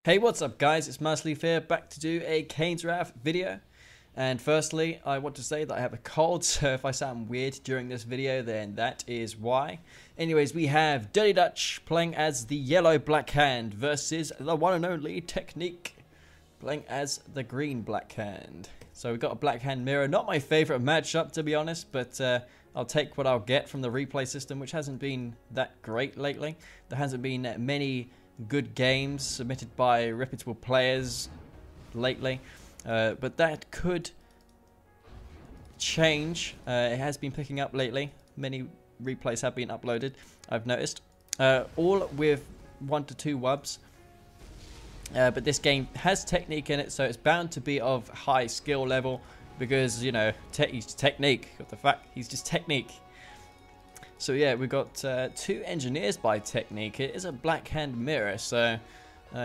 Hey, what's up guys, it's Massleaf here, back to do a Kane's Wrath video. And firstly, I want to say that I have a cold, so if I sound weird during this video, then that is why. Anyways, we have Dirty Dutch playing as the yellow Black Hand versus the one and only Technique playing as the green Black Hand. So we've got a Black Hand mirror, not my favorite matchup to be honest, but I'll take what I'll get from the replay system, which hasn't been that great lately. There hasn't been many good games submitted by reputable players lately, but that could change. It has been picking up lately. Many replays have been uploaded, I've noticed, all with 1 to 2 wubs, but this game has Technique in it, so it's bound to be of high skill level because, you know, he's Technique. What the fuck, he's just Technique. So yeah, we've got 2 engineers by Technique. It is a Black Hand mirror, so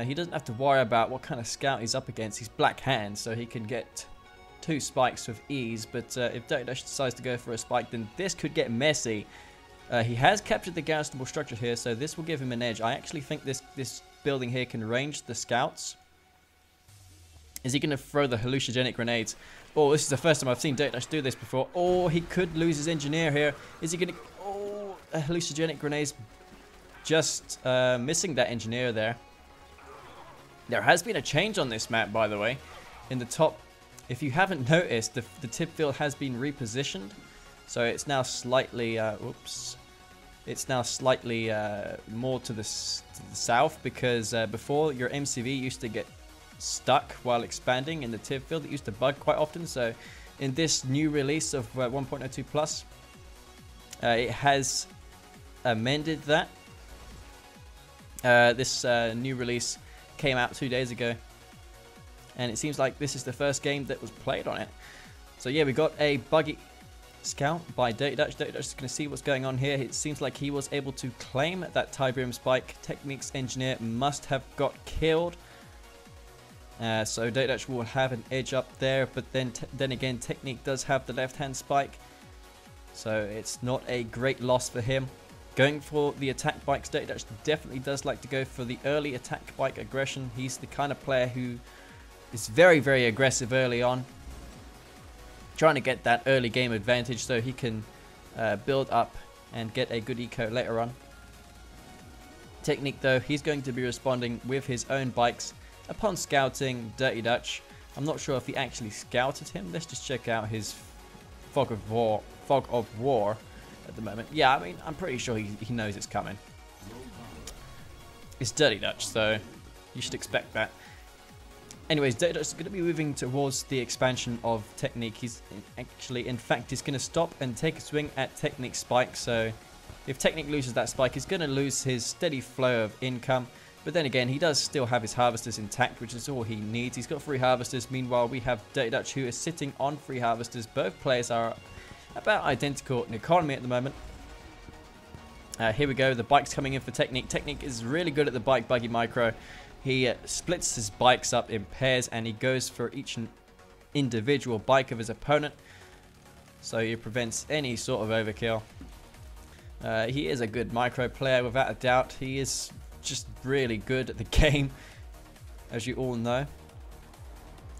he doesn't have to worry about what kind of scout he's up against. He's Black Hand, so he can get 2 spikes with ease. But if Dirty Dutch decides to go for a spike, then this could get messy. He has captured the garrisonable structure here, so this will give him an edge. I actually think this building here can range the scouts. Is he going to throw the hallucinogenic grenades? Oh, this is the first time I've seen Dirty Dutch do this before. Oh, he could lose his engineer here. Is he going to... hallucinogenic grenades, just missing that engineer there. There has been a change on this map, by the way. In the top, if you haven't noticed, the tip field has been repositioned, so it's now slightly it's now slightly more to the south, because before your MCV used to get stuck while expanding in the tip field. It used to bug quite often, so in this new release of 1.02 plus, it has amended that. This new release came out 2 days ago, and it seems like this is the first game that was played on it. So yeah, we got a buggy scout by Dirty Dutch. Dirty Dutch is going to see what's going on here. It seems like he was able to claim that Tiberium spike. Technique's engineer must have got killed. So Dirty Dutch will have an edge up there, but then again, Technique does have the left-hand spike. So it's not a great loss for him. Going for the attack bikes, Dirty Dutch definitely does like to go for the early attack bike aggression. He's the kind of player who is very, very aggressive early on, trying to get that early game advantage so he can build up and get a good eco later on. Technique, though, he's going to be responding with his own bikes upon scouting Dirty Dutch. I'm not sure if he actually scouted him. Let's just check out his fog of war at the moment. Yeah, I mean, I'm pretty sure he knows it's coming. It's Dirty Dutch, so you should expect that. Anyways, Dirty Dutch is going to be moving towards the expansion of Technique. He's actually, in fact, he's going to stop and take a swing at Technique spike. So if Technique loses that spike, he's going to lose his steady flow of income. But then again, he does still have his harvesters intact, which is all he needs. He's got 3 harvesters. Meanwhile, we have Dirty Dutch, who is sitting on 3 harvesters. Both players are about identical in economy at the moment. Here we go. The bike's coming in for Technique. Technique is really good at the bike buggy micro. He splits his bikes up in pairs, and he goes for each individual bike of his opponent, so he prevents any sort of overkill. He is a good micro player without a doubt. He is just really good at the game, as you all know.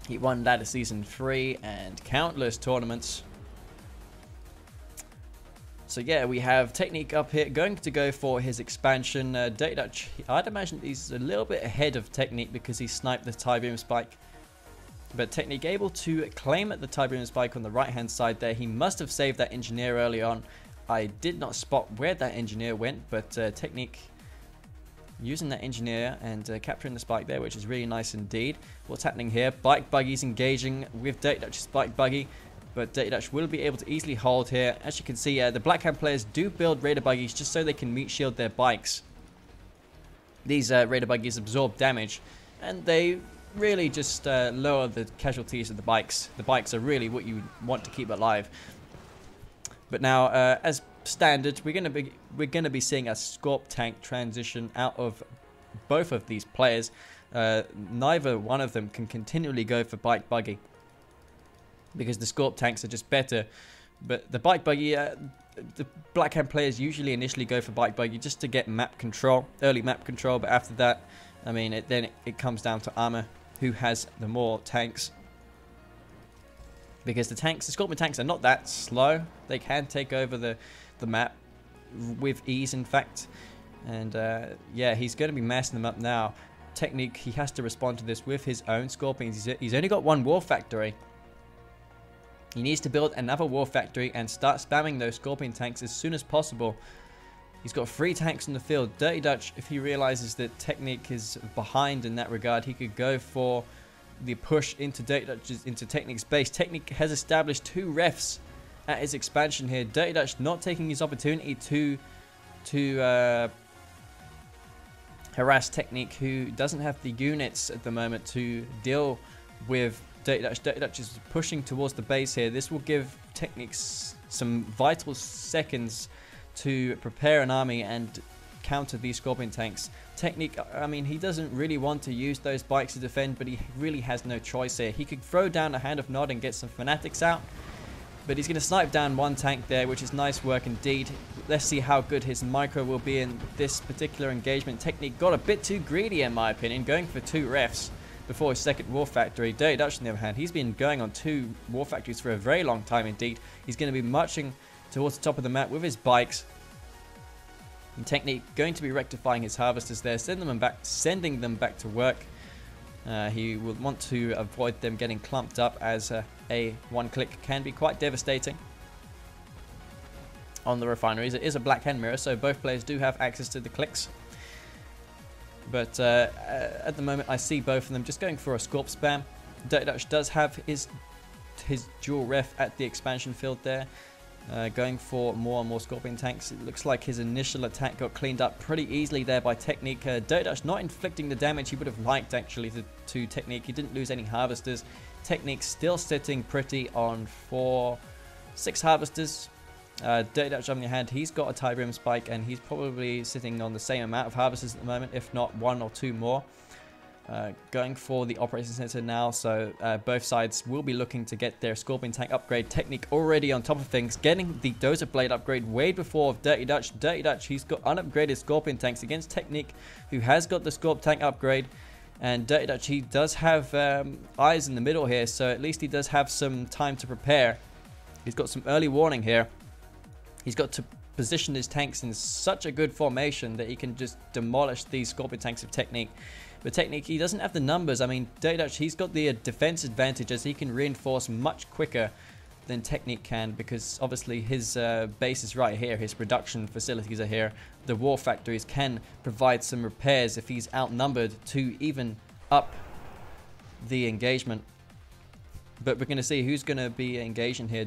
He won Ladder Season 3 and countless tournaments. So yeah, we have Technique up here going to go for his expansion. Dirty Dutch, I'd imagine he's a little bit ahead of Technique because he sniped the Tiberium spike. But Technique able to claim at the Tiberium spike on the right hand side there. He must have saved that engineer early on. I did not spot where that engineer went, but Technique using that engineer and capturing the spike there, which is really nice indeed. What's happening here? Bike buggies engaging with Dirty Dutch's bike buggy. But Dirty Dutch will be able to easily hold here. As you can see, the Black Hand players do build Raider buggies just so they can meat shield their bikes. These Raider buggies absorb damage, and they really just lower the casualties of the bikes. The bikes are really what you want to keep alive. But now, as standard, we're gonna be seeing a Scorp tank transition out of both of these players. Neither one of them can continually go for bike buggy, because the Scorp tanks are just better. But the bike buggy, the Black Hand players usually initially go for bike buggy just to get map control, early map control, but after that I mean, then it comes down to armor, who has the more tanks. Because the Scorpion tanks are not that slow. They can take over the map with ease, in fact. And yeah, he's going to be massing them up now. Technique, he has to respond to this with his own Scorpions. He's only got one war factory. He needs to build another war factory and start spamming those Scorpion tanks as soon as possible. He's got 3 tanks in the field. Dirty Dutch, if he realizes that Technique is behind in that regard, he could go for the push into Technique's base. Technique has established 2 refs at his expansion here. Dirty Dutch not taking his opportunity to harass Technique, who doesn't have the units at the moment to deal with Dirty Dutch. Dirty Dutch is pushing towards the base here. This will give Technique some vital seconds to prepare an army and counter these Scorpion tanks. Technique, I mean, he doesn't really want to use those bikes to defend, but he really has no choice here. He could throw down a Hand of Nod and get some Fanatics out, but he's going to snipe down 1 tank there, which is nice work indeed. Let's see how good his micro will be in this particular engagement. Technique got a bit too greedy, in my opinion, going for 2 refs before his second war factory. Dirty Dutch, on the other hand, he's been going on 2 war factories for a very long time indeed. He's going to be marching towards the top of the map with his bikes. And Technique going to be rectifying his harvesters there, sending them back to work. He will want to avoid them getting clumped up, as a one-click can be quite devastating on the refineries. It is a black hand mirror, so both players do have access to the clicks. But at the moment, I see both of them just going for a Scorp spam. Dirty Dutch does have his dual ref at the expansion field there, going for more and more Scorpion tanks. It looks like his initial attack got cleaned up pretty easily there by Technique. Dirty Dutch not inflicting the damage he would have liked, actually, to Technique. He didn't lose any harvesters. Technique still sitting pretty on 6 harvesters. Dirty Dutch, on the other hand, he's got a Tiberium spike, and he's probably sitting on the same amount of harvesters at the moment, if not 1 or 2 more. Going for the Operating Center now, so both sides will be looking to get their Scorpion tank upgrade. Technique already on top of things, getting the Dozer Blade upgrade way before Dirty Dutch. Dirty Dutch, he's got unupgraded Scorpion tanks against Technique, who has got the Scorp tank upgrade. And Dirty Dutch, he does have eyes in the middle here, so at least he does have some time to prepare. He's got some early warning here. He's got to position his tanks in such a good formation that he can just demolish these Scorpion tanks of Technique. But Technique, he doesn't have the numbers. I mean, Dirty Dutch, he's got the defense advantage, as he can reinforce much quicker than Technique can, because obviously his base is right here. His production facilities are here. The war factories can provide some repairs if he's outnumbered to even up the engagement. But we're going to see who's going to be engaging here.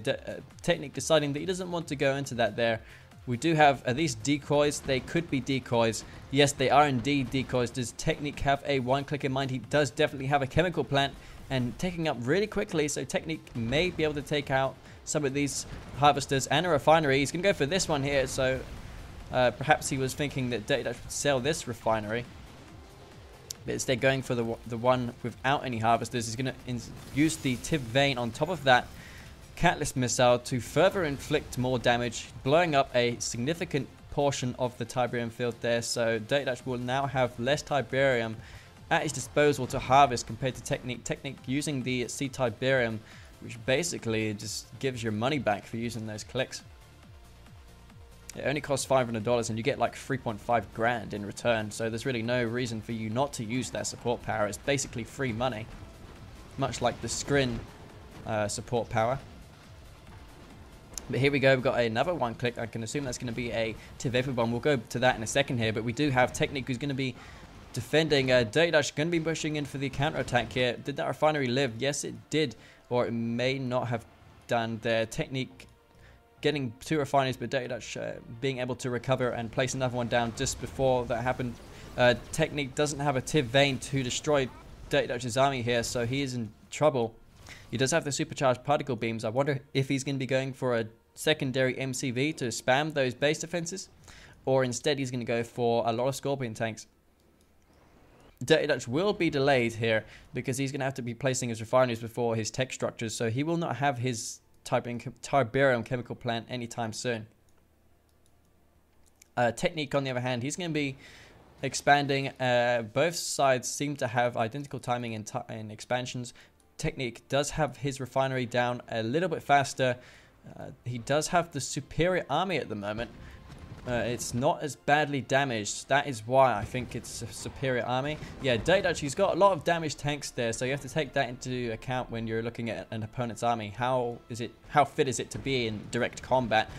Technique deciding that he doesn't want to go into that there. We do have these decoys. They could be decoys. Yes, they are indeed decoys. Does Technique have a one-click in mind? He does definitely have a chemical plant and taking up really quickly, so Technique may be able to take out some of these harvesters and a refinery. He's going to go for this one here, so perhaps he was thinking that Dirty Dutch would sell this refinery. But instead going for the one without any harvesters. He's going to use the Tib Vein on top of that Catalyst Missile to further inflict more damage, blowing up a significant portion of the Tiberium field there. So Dirty Dutch will now have less Tiberium at his disposal to harvest compared to Technique. Technique using the Sea Tiberium, which basically just gives your money back for using those clicks. It only costs $500 and you get like 3.5 grand in return, so there's really no reason for you not to use that support power. It's basically free money, much like the Skrin support power. But here we go, we've got another one click. I can assume that's going to be a Tiv everyone. We'll go to that in a second here, but we do have Technique who's going to be defending. Dirty Dutch going to be pushing in for the counter-attack here. Did that refinery live? Yes, it did, or it may not have done there. Technique getting 2 refineries, but Dirty Dutch being able to recover and place another one down just before that happened. Technique doesn't have a Tiv Vein to destroy Dirty Dutch's army here, so he is in trouble. He does have the supercharged particle beams. I wonder if he's going to be going for a secondary MCV to spam those base defenses, or instead he's going to go for a lot of Scorpion tanks. Dirty Dutch will be delayed here because he's going to have to be placing his refineries before his tech structures, so he will not have his Tiberium chemical plant anytime soon. Technique, on the other hand, he's going to be expanding. Both sides seem to have identical timing in expansions. Technique does have his refinery down a little bit faster. He does have the superior army at the moment. It's not as badly damaged. That is why I think it's a superior army. Yeah, Dirty Dutch, he's got a lot of damaged tanks there, so you have to take that into account when you're looking at an opponent's army. How fit is it to be in direct combat?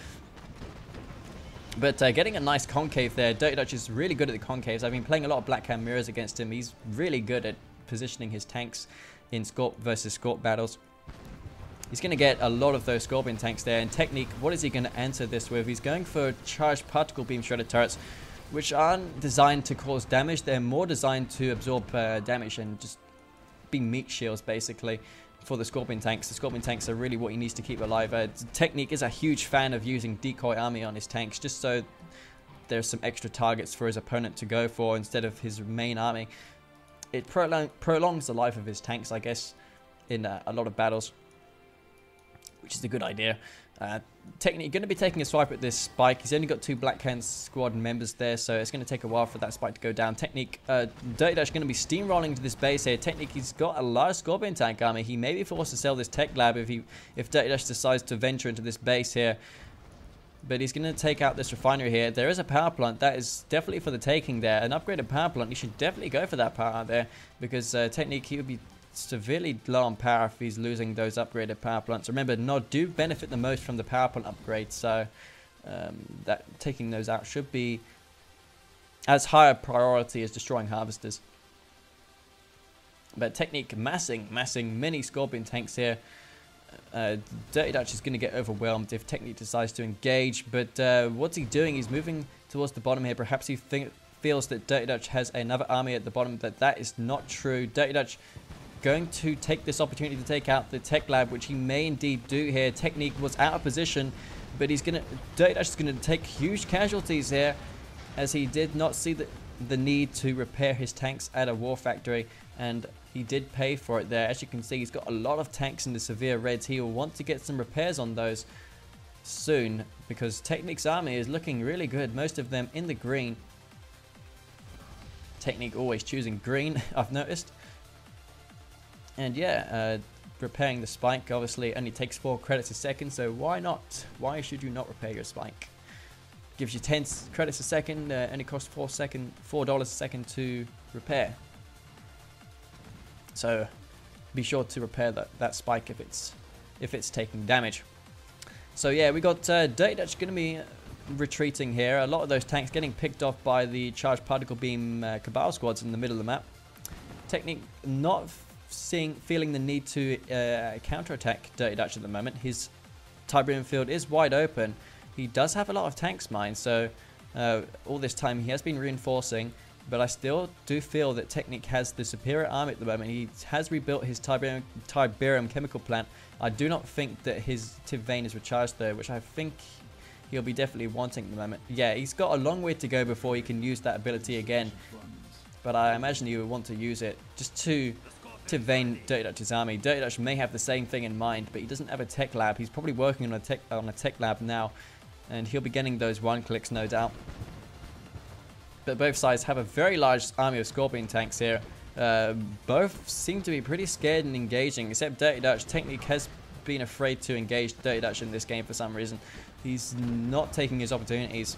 But getting a nice concave there. Dirty Dutch is really good at the concaves. I've been playing a lot of Black Hand Mirrors against him. He's really good at positioning his tanks in Scorp versus Scorp battles. He's going to get a lot of those Scorpion tanks there. And Technique, what is he going to answer this with? He's going for charged particle beam shredder turrets, which aren't designed to cause damage. They're more designed to absorb damage and just be meat shields, basically, for the Scorpion tanks. The Scorpion tanks are really what he needs to keep alive. Technique is a huge fan of using decoy army on his tanks, just so there's some extra targets for his opponent to go for instead of his main army. It prolongs the life of his tanks, I guess, in a lot of battles, which is a good idea. Technique going to be taking a swipe at this spike. He's only got 2 Black Hand squad members there, so it's going to take a while for that spike to go down. Technique, Dirty Dutch going to be steamrolling to this base here. Technique, he's got a large Scorpion tank army. He may be forced to sell this tech lab if Dirty Dutch decides to venture into this base here. But he's going to take out this refinery here. There is a power plant. That is definitely for the taking there. An upgraded power plant. You should definitely go for that power there, because Technique, he would be severely low on power if he's losing those upgraded power plants. Remember, Nod do benefit the most from the power plant upgrade, so that taking those out should be as high a priority as destroying harvesters. But Technique massing many Scorpion tanks here. Dirty Dutch is going to get overwhelmed if Technique decides to engage, but what's he doing? He's moving towards the bottom here. Perhaps he feels that Dirty Dutch has another army at the bottom, but that is not true. Dirty Dutch going to take this opportunity to take out the tech lab, which he may indeed do here. Technique was out of position, but Dirty Dutch is gonna take huge casualties here, as he did not see the need to repair his tanks at a war factory, and he did pay for it there. As you can see, he's got a lot of tanks in the severe reds. He will want to get some repairs on those soon, because Technique's army is looking really good. Most of them in the green. Technique always choosing green, I've noticed. And yeah, repairing the spike obviously only takes 4 credits a second, so why not? Why should you not repair your spike? Gives you 10 credits a second, only costs $4 a second to repair. So be sure to repair that spike if it's taking damage. So yeah, we got Dirty Dutch going to be retreating here. A lot of those tanks getting picked off by the charged particle beam Cabal squads in the middle of the map. Technique not feeling the need to counterattack Dirty Dutch at the moment. His Tiberium field is wide open. He does have a lot of tanks mined, so all this time he has been reinforcing, but I still do feel that Technique has the superior army at the moment. He has rebuilt his Tiberium chemical plant. I do not think that his Tiv vein is recharged though, which I think he'll be definitely wanting at the moment. Yeah, he's got a long way to go before he can use that ability again, but I imagine he would want to use it just to vein Dirty Dutch's army. Dirty Dutch may have the same thing in mind, but he doesn't have a tech lab. He's probably working on a tech lab now, and he'll be getting those 1-clicks, no doubt. But both sides have a very large army of Scorpion tanks here. Both seem to be pretty scared and engaging, except Dirty Dutch. Technique has been afraid to engage Dirty Dutch in this game for some reason. He's not taking his opportunities.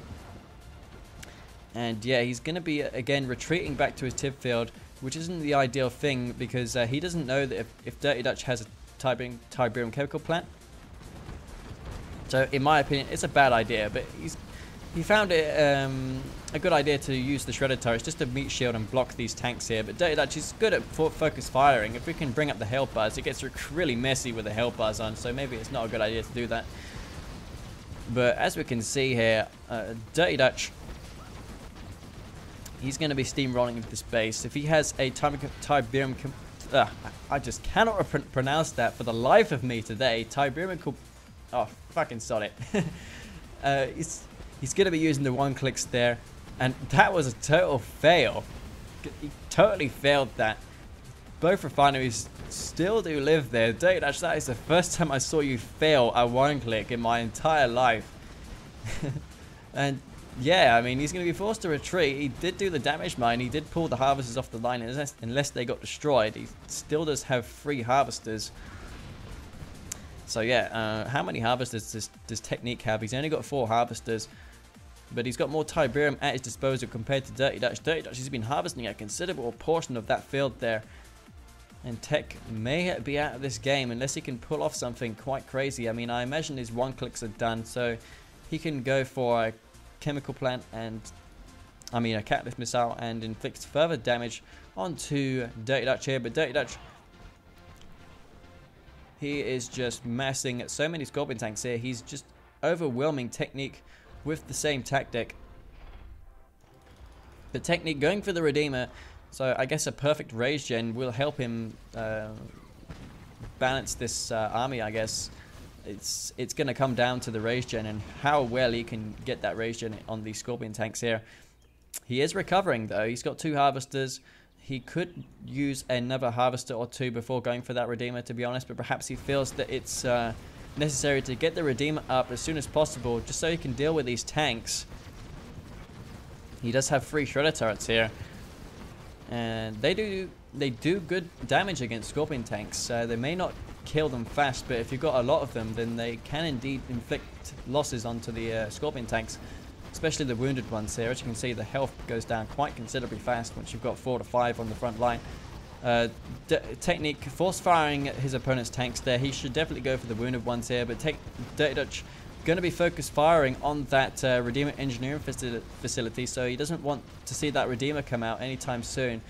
And yeah, he's going to be, again, retreating back to his Tiv field, which isn't the ideal thing, because he doesn't know that if Dirty Dutch has a Tiberium chemical plant. So in my opinion, it's a bad idea, but he found it a good idea to use the shredder turrets just to meat shield and block these tanks here. But Dirty Dutch is good at focus firing. If we can bring up the Hail Buzz, it gets really messy with the Hail Buzz on, so maybe it's not a good idea to do that. But as we can see here, Dirty Dutch, he's going to be steamrolling into this base. If he has a Tiberium... I just cannot pronounce that for the life of me today. Tiberium... Oh, fucking sod it. He's going to be using the 1-clicks there. And that was a total fail. He totally failed that. Both refineries still do live there. Dirty Dutch, that is the first time I saw you fail a 1-click in my entire life. And yeah, I mean, he's going to be forced to retreat. He did do the damage mine. He did pull the harvesters off the line. Unless they got destroyed, he still does have 3 harvesters. So yeah, how many harvesters does Technique have? He's only got 4 harvesters. But he's got more Tiberium at his disposal compared to Dirty Dutch. Dirty Dutch has been harvesting a considerable portion of that field there. And Tech may be out of this game unless he can pull off something quite crazy. I mean, I imagine his 1-clicks are done. So he can go for a chemical plant and, I mean, a catalyst missile and inflict further damage onto Dirty Dutch here. But Dirty Dutch, he is just massing so many Scorpion tanks here. He's just overwhelming Technique with the same tactic. The Technique going for the Redeemer, so I guess a perfect rage gen will help him balance this army, I guess. It's going to come down to the rage gen and how well he can get that rage gen on these Scorpion tanks here. He is recovering though. He's got 2 harvesters. He could use another harvester or 2 before going for that Redeemer, to be honest, but perhaps he feels that it's necessary to get the Redeemer up as soon as possible just so he can deal with these tanks. He does have 3 Shredder turrets here, and they do good damage against Scorpion tanks. They may not kill them fast, but if you've got a lot of them, then they can indeed inflict losses onto the Scorpion tanks, especially the wounded ones here. As you can see, the health goes down quite considerably fast once you've got 4 to 5 on the front line. Technique force firing his opponent's tanks there. He should definitely go for the wounded ones here, but Dirty Dutch going to be focused firing on that Redeemer engineering facility, so he doesn't want to see that Redeemer come out anytime soon.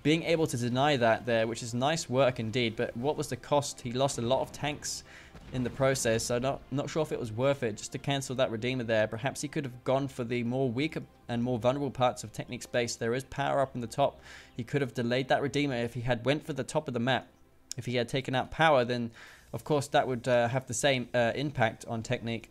Being able to deny that there, which is nice work indeed, but what was the cost? He lost a lot of tanks in the process, so not sure if it was worth it just to cancel that Redeemer there. Perhaps he could have gone for the more weaker and more vulnerable parts of Technique's base. There is power up in the top. He could have delayed that Redeemer if he had went for the top of the map. If he had taken out power, then of course that would have the same impact on Technique.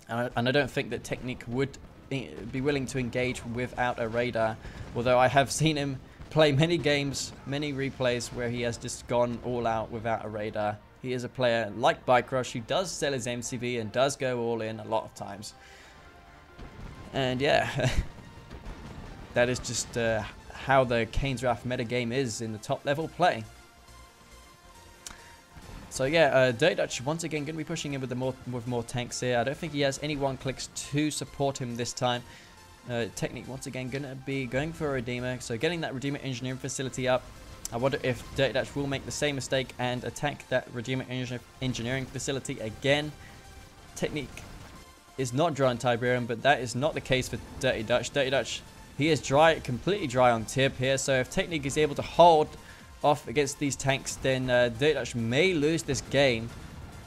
And I don't think that Technique would be willing to engage without a radar, although I have seen him play many games, many replays where he has just gone all out without a radar. He is a player like Bikerush who does sell his MCV and does go all in a lot of times. And yeah, that is just how the Kane's Wrath metagame is in the top level play. So yeah, Dirty Dutch once again going to be pushing in with more tanks here. I don't think he has any 1-clicks to support him this time. Technique once again going to be going for a Redeemer, so getting that Redeemer engineering facility up. I wonder if Dirty Dutch will make the same mistake and attack that Redeemer engineering facility again. Technique is not dry on Tiberium, but that is not the case for Dirty Dutch. Dirty Dutch, he is dry, completely dry on Tib here, so if Technique is able to hold off against these tanks, then Dirty Dutch may lose this game.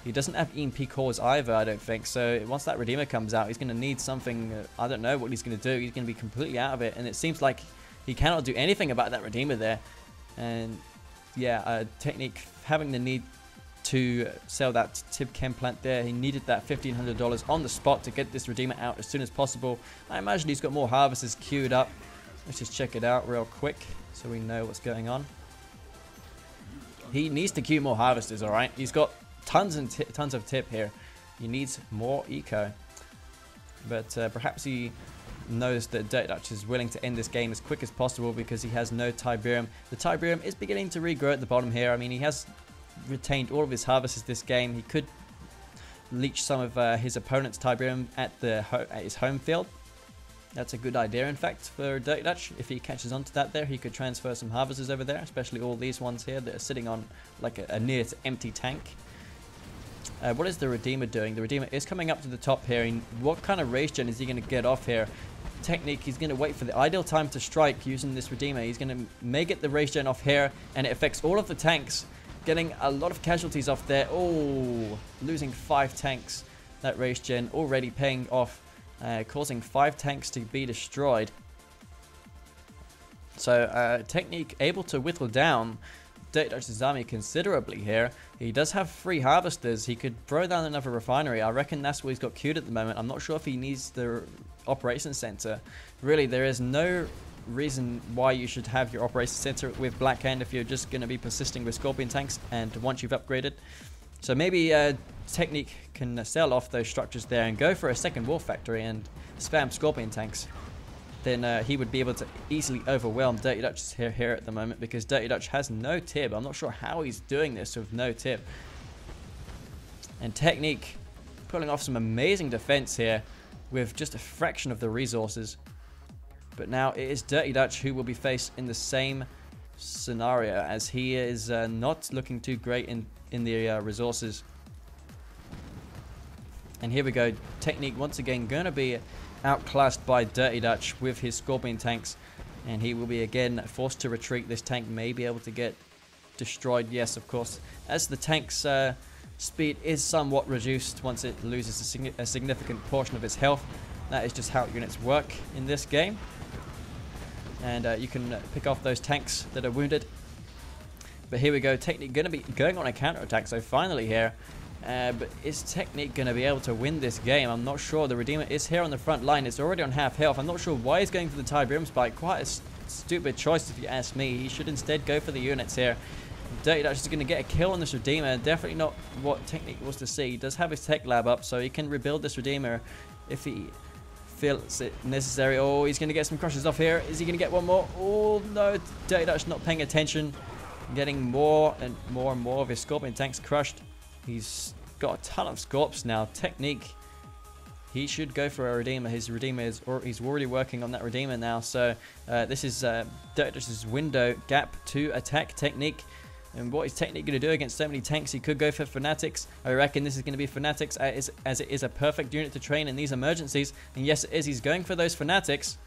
He doesn't have EMP cores either, I don't think, so once that Redeemer comes out, he's going to need something. I don't know what he's going to do. He's going to be completely out of it, and it seems like he cannot do anything about that Redeemer there. And yeah, Technique having the need to sell that Tib Chem plant there. He needed that $1,500 on the spot to get this Redeemer out as soon as possible. I imagine he's got more harvesters queued up. Let's just check it out real quick so we know what's going on. He needs to queue more harvesters, alright? He's got tons and tons of Tib here. He needs more eco. But perhaps he knows that Dirty Dutch is willing to end this game as quick as possible because he has no Tiberium. The Tiberium is beginning to regrow at the bottom here. I mean, he has retained all of his harvesters this game. He could leech some of his opponent's Tiberium at his home field. That's a good idea, in fact, for Dirty Dutch. If he catches onto that there, he could transfer some harvesters over there, especially all these ones here that are sitting on like a near to empty tank. What is the Redeemer doing? The Redeemer is coming up to the top here. What kind of race gen is he going to get off here? Technique, he's going to wait for the ideal time to strike using this Redeemer. He's going to make it the race gen off here, and it affects all of the tanks, getting a lot of casualties off there. Oh, losing 5 tanks. That race gen already paying off, causing 5 tanks to be destroyed. So Technique able to whittle down Dirty Dutch's army considerably here. He does have 3 harvesters. He could throw down another refinery. I reckon that's what he's got queued at the moment. I'm not sure if he needs the operations center. Really, there is no reason why you should have your operations center with Blackhand if you're just going to be persisting with Scorpion tanks, and once you've upgraded, So maybe Technique can sell off those structures there and go for a second War Factory and spam Scorpion tanks. Then he would be able to easily overwhelm Dirty Dutch here at the moment, because Dirty Dutch has no tib. I'm not sure how he's doing this with no tib. And Technique pulling off some amazing defense here with just a fraction of the resources. But now it is Dirty Dutch who will be faced in the same scenario, as he is not looking too great in the resources. And here we go. Technique once again going to be outclassed by Dirty Dutch with his Scorpion tanks, and he will be again forced to retreat. This tank may be able to get destroyed, yes, of course, as the tank's speed is somewhat reduced once it loses a significant portion of its health. That is just how units work in this game, and you can pick off those tanks that are wounded. But here we go, Technique going to be going on a counter-attack, so finally here. But is Technique going to be able to win this game? I'm not sure. The Redeemer is here on the front line. It's already on half health. I'm not sure why he's going for the Tiberium Spike. Quite a stupid choice if you ask me. He should instead go for the units here. Dirty Dutch is going to get a kill on this Redeemer. Definitely not what Technique was to see. He does have his tech lab up, so he can rebuild this Redeemer if he feels it necessary. Oh, he's going to get some crushes off here. Is he going to get one more? Oh, no. Dirty Dutch not paying attention. Getting more and more of his Scorpion tanks crushed. He's got a ton of Scorps now. Technique, he should go for a Redeemer. His Redeemer is, or he's already working on that Redeemer now. So this is Dirty Dutch's window gap to attack Technique. And what is Technique going to do against so many tanks? He could go for Fanatics. I reckon this is going to be Fanatics, as it is a perfect unit to train in these emergencies. And yes, it is. He's going for those Fanatics.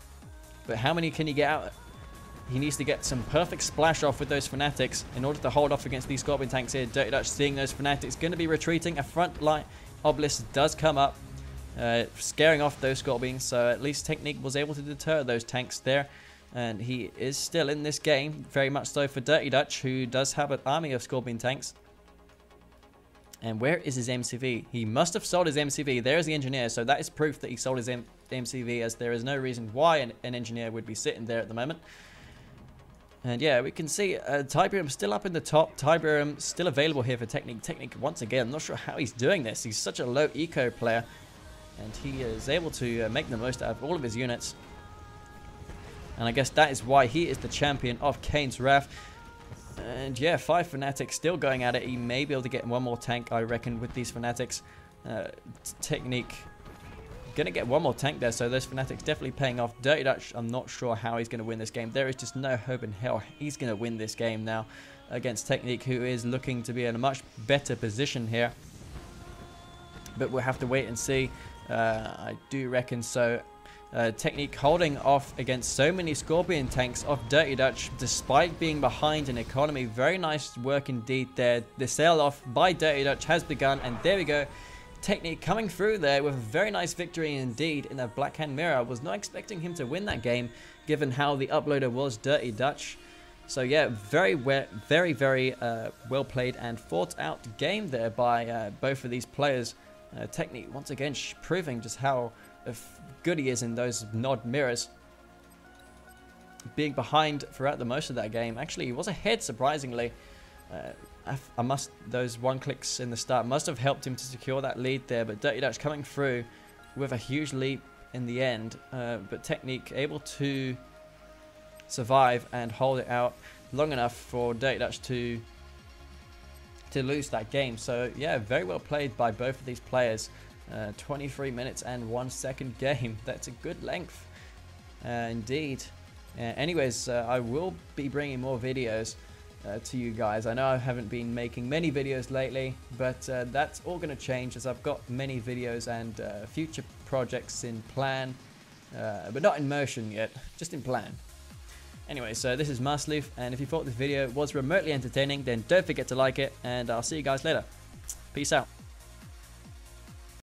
But how many can he get out? He needs to get some perfect splash off with those Fanatics in order to hold off against these Scorpion tanks here. Dirty Dutch seeing those Fanatics, going to be retreating. A front line Obelisk does come up, scaring off those Scorpions. So at least Technique was able to deter those tanks there. And he is still in this game, very much so for Dirty Dutch, who does have an army of Scorpion tanks. And where is his MCV? He must have sold his MCV. There is the engineer, so that is proof that he sold his MCV, as there is no reason why an engineer would be sitting there at the moment. And yeah, we can see Tiberium still up in the top. Tiberium still available here for Technique. Technique, once again, I'm not sure how he's doing this. He's such a low eco player, and he is able to make the most out of all of his units. And I guess that is why he is the champion of Kane's Wrath. And yeah, 5 Fanatics still going at it. He may be able to get one more tank, I reckon, with these Fanatics. Technique gonna get one more tank there, so those Fanatics definitely paying off. Dirty Dutch, I'm not sure how he's gonna win this game. There is just no hope in hell he's gonna win this game now against Technique, who is looking to be in a much better position here. But we'll have to wait and see. I do reckon so. Technique holding off against so many Scorpion tanks of Dirty Dutch, despite being behind in economy. Very nice work indeed there. The sell off by Dirty Dutch has begun, and there we go. Technique coming through there with a very nice victory indeed in a Black Hand Mirror. I was not expecting him to win that game, given how the uploader was Dirty Dutch. So yeah, very well played and thought out game there by both of these players. Technique once again proving just how good he is in those nod mirrors. Being behind throughout the most of that game. Actually, he was ahead surprisingly. Those one clicks in the start must have helped him to secure that lead there, but Dirty Dutch coming through with a huge leap in the end. But Technique able to survive and hold it out long enough for Dirty Dutch to lose that game. So yeah, very well played by both of these players. 23 minutes and 1 second game. That's a good length indeed. Anyways, I will be bringing more videos to you guys. I know I haven't been making many videos lately, but that's all going to change, as I've got many videos and future projects in plan, but not in motion yet, just in plan. Anyway, so this is Masterleaf, and if you thought this video was remotely entertaining, then don't forget to like it, and I'll see you guys later. Peace out.